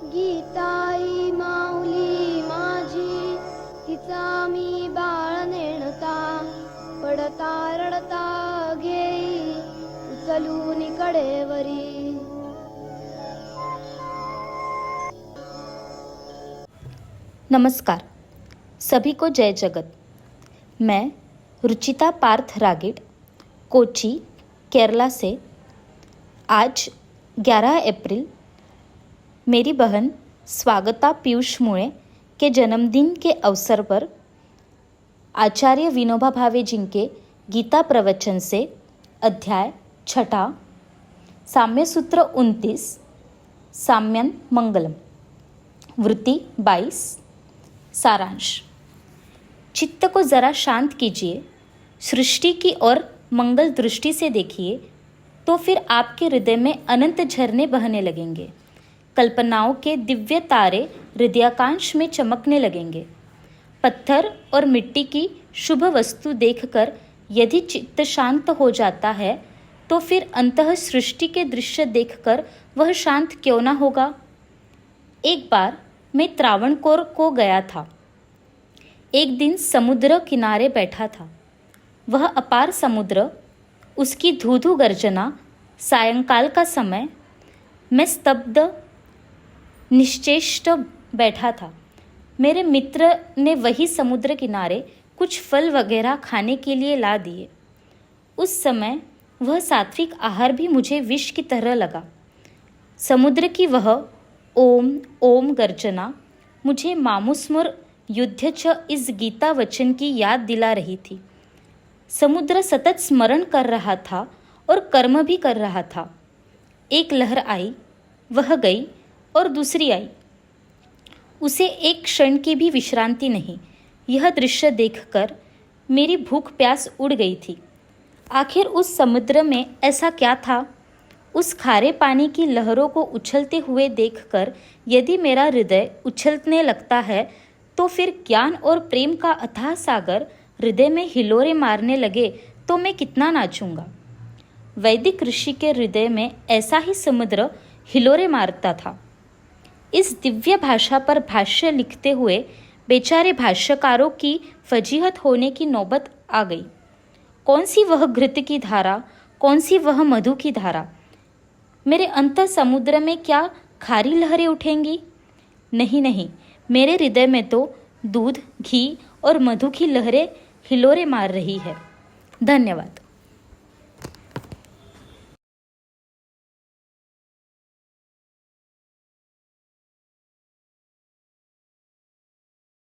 गीताई माऊली माझी, तिचा मी बाळ नेणता, पडता रडता घेई उचलून कडेवरी। नमस्कार, सभी को जय जगत। मैं रुचिता पार्थ रागिड, कोची, केरला से। आज 11 अप्रैल मेरी बहन स्वागता पीयूष मुळे के जन्मदिन के अवसर पर आचार्य विनोबा भावे जी के गीता प्रवचन से अध्याय 6 साम्य सूत्र 29 साम्यन मंगलम वृत्ति 22 सारांश। चित्त को ज़रा शांत कीजिए, सृष्टि की ओर मंगल दृष्टि से देखिए, तो फिर आपके हृदय में अनंत झरने बहने लगेंगे। कल्पनाओं के दिव्य तारे हृदयाकांश में चमकने लगेंगे। पत्थर और मिट्टी की शुभ वस्तु देखकर यदि चित्त शांत हो जाता है, तो फिर अंतः सृष्टि के दृश्य देखकर वह शांत क्यों ना होगा। एक बार मैं त्रावणकोर को गया था। एक दिन समुद्र किनारे बैठा था। वह अपार समुद्र, उसकी धू-धू गर्जना, सायंकाल का समय, मैं स्तब्ध निश्चेष्ट बैठा था। मेरे मित्र ने वही समुद्र किनारे कुछ फल वगैरह खाने के लिए ला दिए। उस समय वह सात्विक आहार भी मुझे विष की तरह लगा। समुद्र की वह ओम ओम गर्जना मुझे मामुस्मुर युद्ध च इस गीता वचन की याद दिला रही थी। समुद्र सतत स्मरण कर रहा था और कर्म भी कर रहा था। एक लहर आई, वह गई और दूसरी आई। उसे एक क्षण की भी विश्रांति नहीं। यह दृश्य देखकर मेरी भूख प्यास उड़ गई थी। आखिर उस समुद्र में ऐसा क्या था? उस खारे पानी की लहरों को उछलते हुए देखकर यदि मेरा हृदय उछलने लगता है, तो फिर ज्ञान और प्रेम का अथाह सागर हृदय में हिलोरे मारने लगे तो मैं कितना नाचूंगा। वैदिक ऋषि के हृदय में ऐसा ही समुद्र हिलोरे मारता था। इस दिव्य भाषा पर भाष्य लिखते हुए बेचारे भाष्यकारों की फजीहत होने की नौबत आ गई। कौन सी वह घृत की धारा, कौन सी वह मधु की धारा? मेरे अंतर समुद्र में क्या खारी लहरें उठेंगी? नहीं नहीं, मेरे हृदय में तो दूध, घी और मधु की लहरें हिलोरे मार रही है। धन्यवाद।